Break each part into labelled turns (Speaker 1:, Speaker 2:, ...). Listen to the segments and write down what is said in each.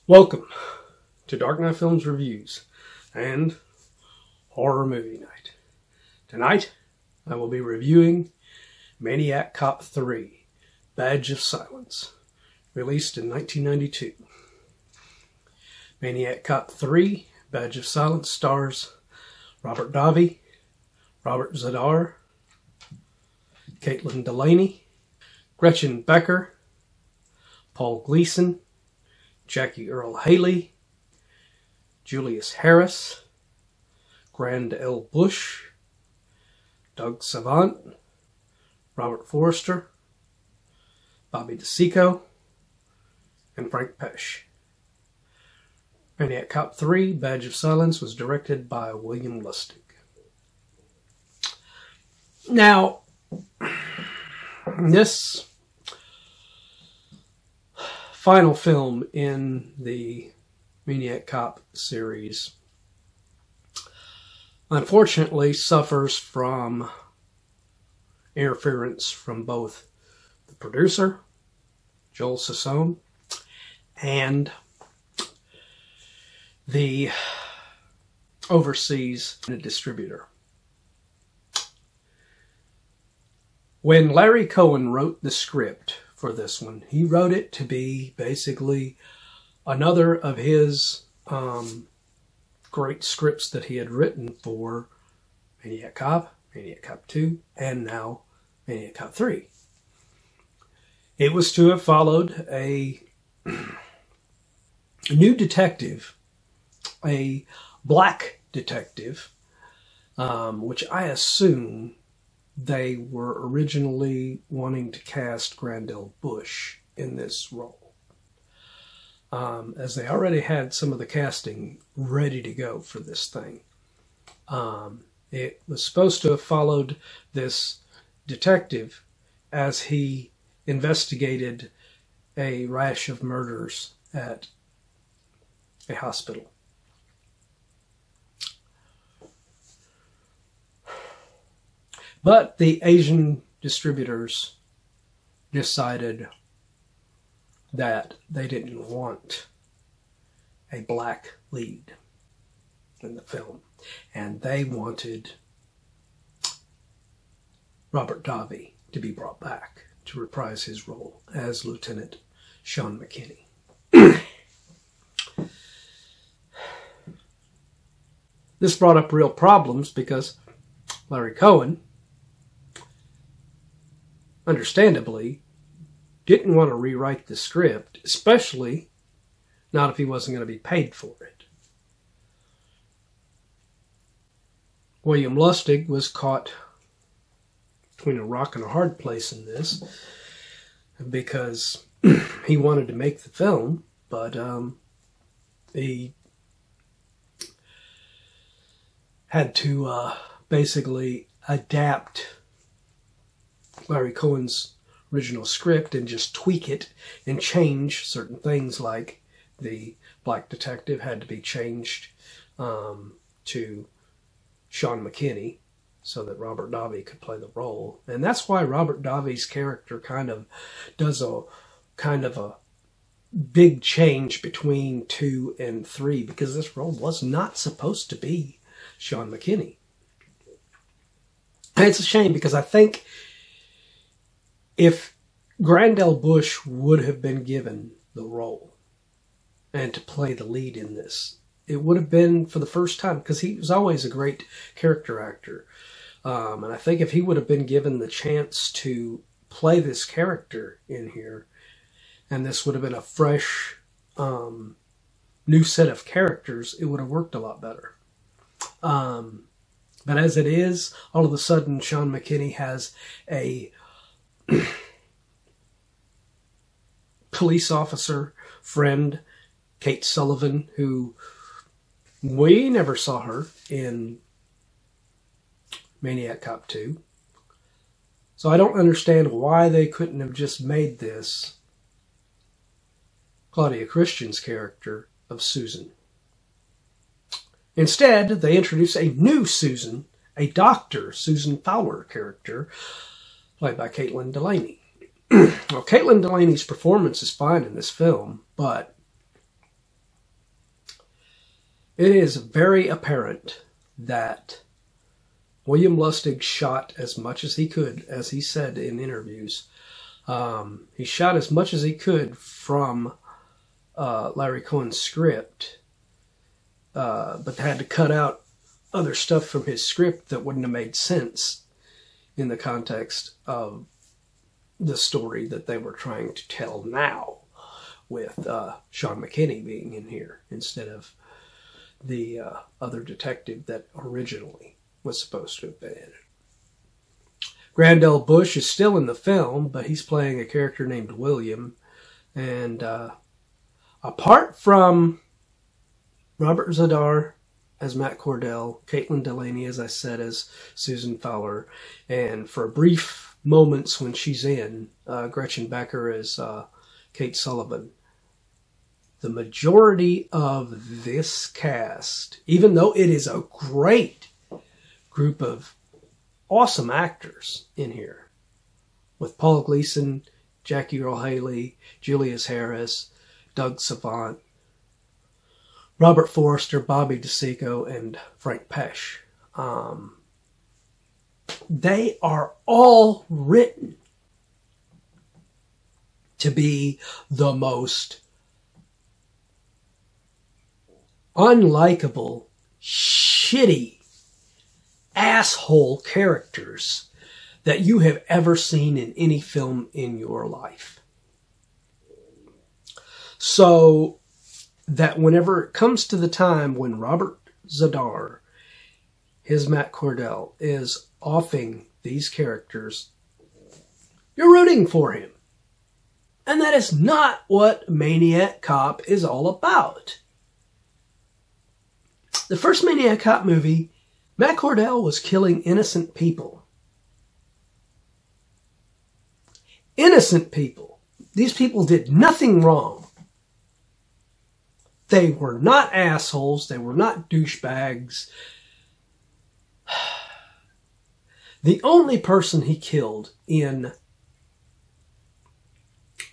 Speaker 1: Welcome to Dark Knight Films Reviews and Horror Movie Night. Tonight, I will be reviewing Maniac Cop 3, Badge of Silence, released in 1992. Maniac Cop 3, Badge of Silence stars Robert Davi, Robert Zadar, Caitlin Dulany, Gretchen Becker, Paul Gleason, Jackie Earle Haley, Julius Harris, Grand L. Bush, Doug Savant, Robert Forster, Bobby Cicco, and Frank Pesce. Maniac Cop 3, Badge of Silence was directed by William Lustig. Now, this final film in the Maniac Cop series unfortunately suffers from interference from both the producer, Joel Sassone, and the overseas distributor. When Larry Cohen wrote the script for this one, he wrote it to be basically another of his great scripts that he had written for Maniac Cop 2, and now Maniac Cop 3. It was to have followed a new detective, a black detective, which I assume they were originally wanting to cast Grand L. Bush in this role, as they already had some of the casting ready to go for this thing. It was supposed to have followed this detective as he investigated a rash of murders at a hospital. But the Asian distributors decided that they didn't want a black lead in the film, and they wanted Robert Davi to be brought back to reprise his role as Lieutenant Sean McKinney. This brought up real problems because Larry Cohen, understandably, didn't want to rewrite the script, especially not if he wasn't going to be paid for it. William Lustig was caught between a rock and a hard place in this because he wanted to make the film, but he had to basically adapt Larry Cohen's original script and just tweak it and change certain things, like the black detective had to be changed to Sean McKinney so that Robert Davi could play the role. And that's why Robert Davi's character kind of does a big change between 2 and 3, because this role was not supposed to be Sean McKinney. And it's a shame, because I think if Grand L. Bush would have been given the role and to play the lead in this, it would have been for the first time, because he was always a great character actor. And I think if he would have been given the chance to play this character in here, and this would have been a fresh, new set of characters, it would have worked a lot better. But as it is, all of a sudden, Sean McKinney has a police officer friend, Kate Sullivan, who we never saw her in Maniac Cop 2. So I don't understand why they couldn't have just made this Claudia Christian's character of Susan. Instead, they introduce a new Susan, a Dr. Susan Fowler character, played by Caitlin Dulany. Well, Caitlin Dulany's performance is fine in this film, but it is very apparent that William Lustig shot as much as he could, as he said in interviews. He shot as much as he could from Larry Cohen's script, but they had to cut out other stuff from his script that wouldn't have made sense in the context of the story that they were trying to tell now, with Sean McKinney being in here instead of the other detective that originally was supposed to have been in it. Grandel Bush is still in the film, but he's playing a character named William. And apart from Robert Zadar as Matt Cordell, Caitlin Dulany, as I said, as Susan Fowler, and for brief moments when she's in, Gretchen Becker as Kate Sullivan, the majority of this cast, even though it is a great group of awesome actors in here, with Paul Gleason, Jackie Earle Haley, Julius Harris, Doug Savant, Robert Forster, Bobby DeCicco, and Frank Pesce. They are all written to be the most unlikable, shitty, asshole characters that you have ever seen in any film in your life. So that whenever it comes to the time when Robert Zadar, his Matt Cordell, is offing these characters, you're rooting for him. And that is not what Maniac Cop is all about. The first Maniac Cop movie, Matt Cordell was killing innocent people. Innocent people. These people did nothing wrong. They were not assholes. They were not douchebags. The only person he killed in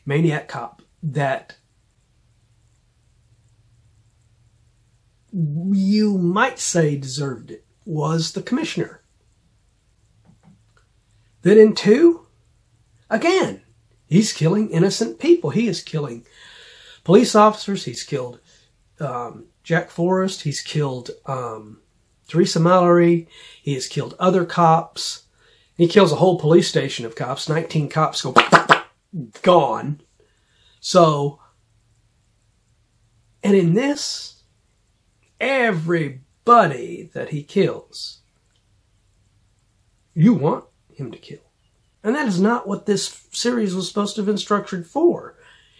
Speaker 1: Maniac Cop that you might say deserved it was the commissioner. Then in 2, again, he's killing innocent people. He is killing police officers. He's killed Jack Forrest. He's killed Teresa Mallory. He has killed other cops. He kills a whole police station of cops. 19 cops go gone. So, and in this, everybody that he kills, you want him to kill. And that is not what this series was supposed to have been structured for.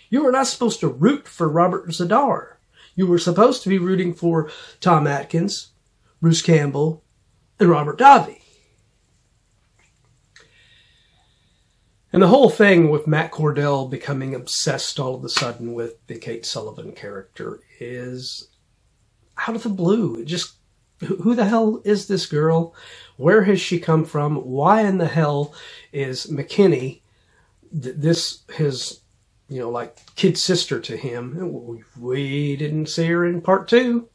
Speaker 1: You were not supposed to root for Robert Zadar. You were supposed to be rooting for Tom Atkins, Bruce Campbell, and Robert Davi. And the whole thing with Matt Cordell becoming obsessed all of a sudden with the Kate Sullivan character is out of the blue. It just, who the hell is this girl? Where has she come from? Why in the hell is McKinney, his, like kid sister to him? We didn't see her in part 2.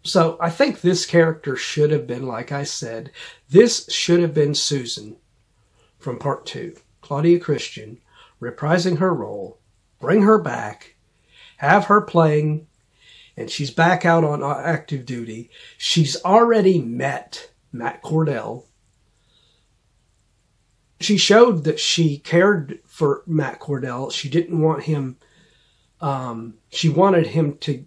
Speaker 1: So I think this character should have been, like I said, this should have been Susan from part 2. Claudia Christian, reprising her role, bring her back, have her playing, and she's back out on active duty. She's already met Matt Cordell. She showed that she cared for Matt Cordell. She didn't want him, she wanted him to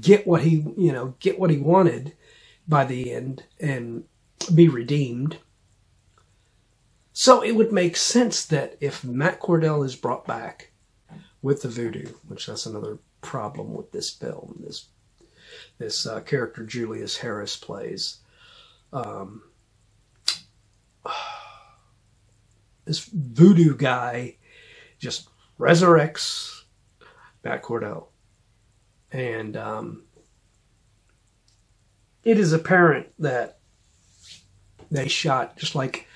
Speaker 1: get what he wanted by the end and be redeemed. So it would make sense that if Matt Cordell is brought back with the voodoo, which that's another problem with this film, this character Julius Harris plays, this voodoo guy just resurrects Matt Cordell. And it is apparent that they shot, just like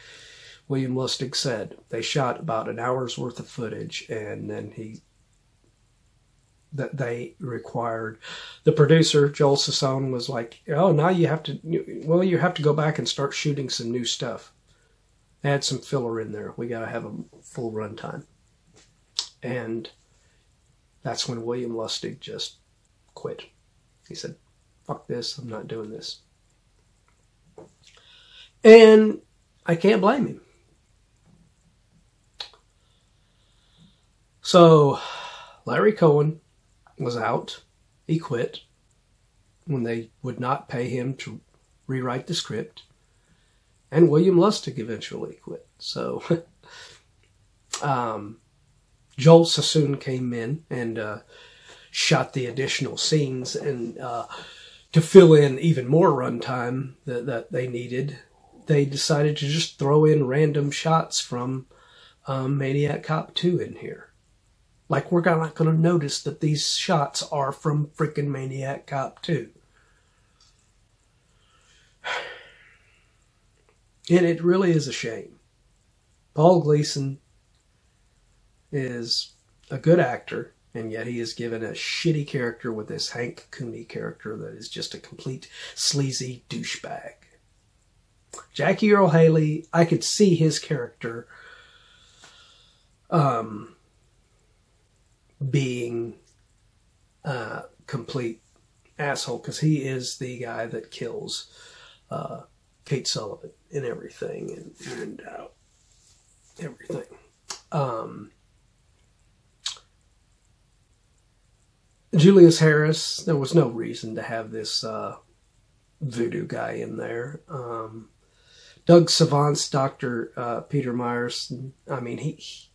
Speaker 1: William Lustig said, they shot about an hour's worth of footage, and then he that they required. The producer, Joel Sassone, was like, oh, now you have to go back and start shooting some new stuff. Add some filler in there. We got to have a full runtime. And that's when William Lustig just quit. He said, fuck this, I'm not doing this. And I can't blame him. So Larry Cohen was out. He quit when they would not pay him to rewrite the script. And William Lustig eventually quit. So Joel Sassoon came in and shot the additional scenes, and to fill in even more runtime that they needed, they decided to just throw in random shots from Maniac Cop 2 in here. Like, we're not going to notice that these shots are from freaking Maniac Cop 2. And it really is a shame. Paul Gleason is a good actor, and yet he is given a shitty character with this Hank Cooney character that is just a complete sleazy douchebag. Jackie Earle Haley, I could see his character being a complete asshole, because he is the guy that kills Kate Sullivan and everything, and everything. Julius Harris, there was no reason to have this voodoo guy in there. Doug Savant's Dr. Peter Myers, I mean, he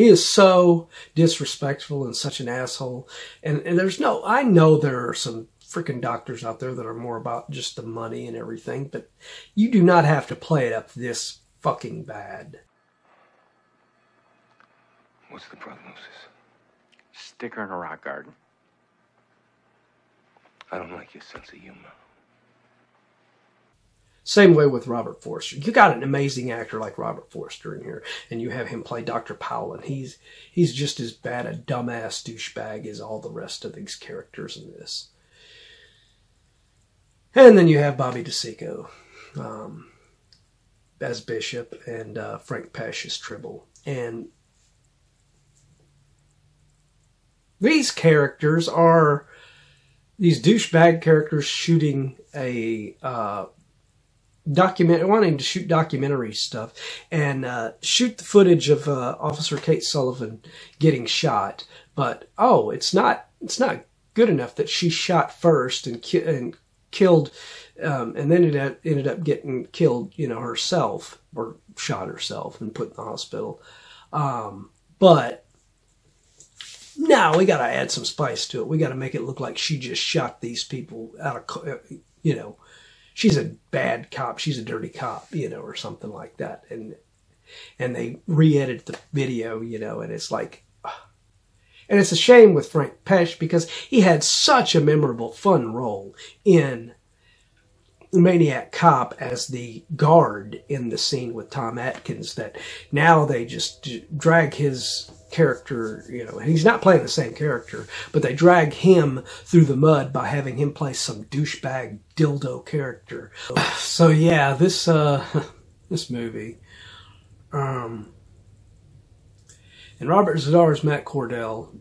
Speaker 1: is so disrespectful and such an asshole. And there's no, I know there are some freaking doctors out there that are more about just the money and everything, but you do not have to play it up this fucking bad.
Speaker 2: What's the prognosis?
Speaker 3: Stick her in a rock garden.
Speaker 2: I don't like your sense of humor.
Speaker 1: Same way with Robert Forster. You got an amazing actor like Robert Forster in here, and you have him play Dr. Powell, and he's just as bad a dumbass douchebag as all the rest of these characters in this. And then you have Bobby DeCicco as Bishop, and Frank Pesce as Tribble. And these characters are these douchebag characters shooting a wanting to shoot documentary stuff, and shoot the footage of Officer Kate Sullivan getting shot. But it's not good enough that she shot first and killed, and then ended up getting killed, herself, or shot herself and put in the hospital. But now we got to add some spice to it. We got to make it look like she just shot these people out of, she's a bad cop. She's a dirty cop, or something like that. And they re-edited the video, and it's like, and it's a shame with Frank Pesce, because he had such a memorable, fun role in Maniac Cop as the guard in the scene with Tom Atkins, that now they just drag his character, and he's not playing the same character, but they drag him through the mud by having him play some douchebag dildo character. So yeah, this movie, and Robert Zadar's Matt Cordell,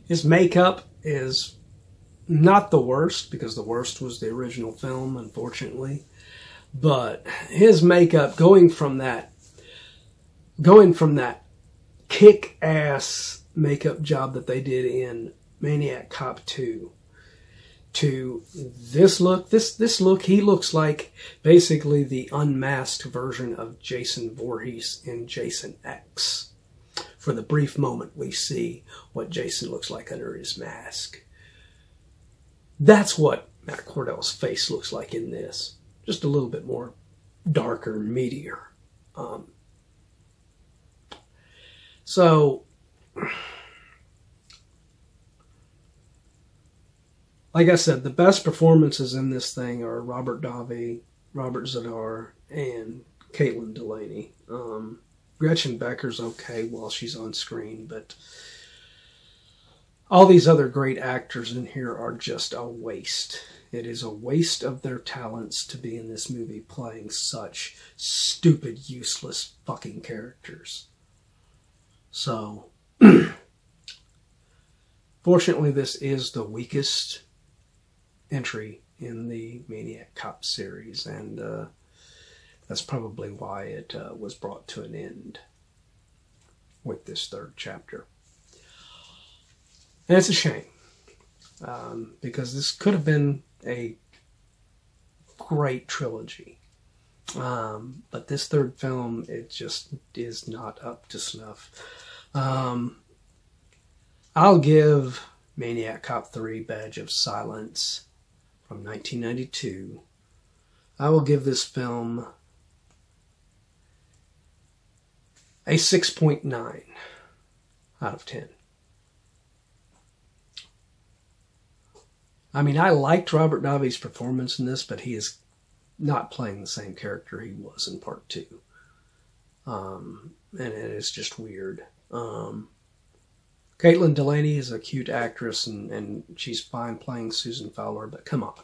Speaker 1: his makeup is not the worst, because the worst was the original film, unfortunately, but his makeup going from that kick-ass makeup job that they did in Maniac Cop 2 to this look, he looks like basically the unmasked version of Jason Voorhees in Jason X. For the brief moment we see what Jason looks like under his mask. That's what Matt Cordell's face looks like in this. Just a little bit more darker and meatier. So, like I said, the best performances in this thing are Robert Davi, Robert Zadar, and Caitlin Dulany. Gretchen Becker's okay while she's on screen, but all these other great actors in here are just a waste. It is a waste of their talents to be in this movie playing such stupid, useless fucking characters. So, fortunately, this is the weakest entry in the Maniac Cop series, and that's probably why it was brought to an end with this third chapter. And it's a shame, because this could have been a great trilogy. But this third film, it just is not up to snuff. I'll give Maniac Cop 3 Badge of Silence from 1992. I will give this film a 6.9 out of 10. I mean, I liked Robert Davi's performance in this, but he is not playing the same character he was in part 2. And it is just weird. Dulany is a cute actress, and she's fine playing Susan Fowler, but come on.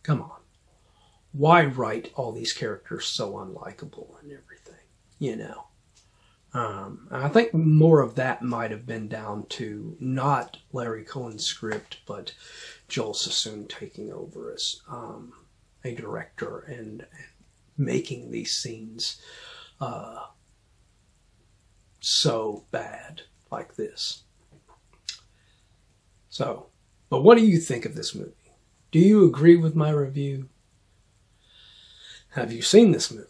Speaker 1: Come on. Why write all these characters so unlikable and everything? You know. I think more of that might have been down to not Larry Cohen's script, but Joel Sassoon taking over as a director and making these scenes so bad like this. So, but what do you think of this movie? Do you agree with my review? Have you seen this movie?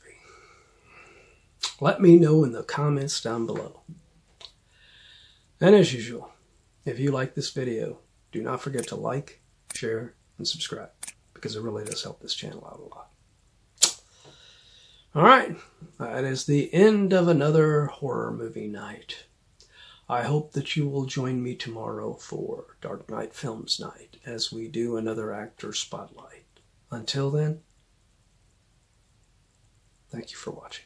Speaker 1: Let me know in the comments down below. And as usual, if you like this video, do not forget to like, share, and subscribe, because it really does help this channel out a lot. Alright, that is the end of another horror movie night. I hope that you will join me tomorrow for Dark Knight Films Night as we do another actor spotlight. Until then, thank you for watching.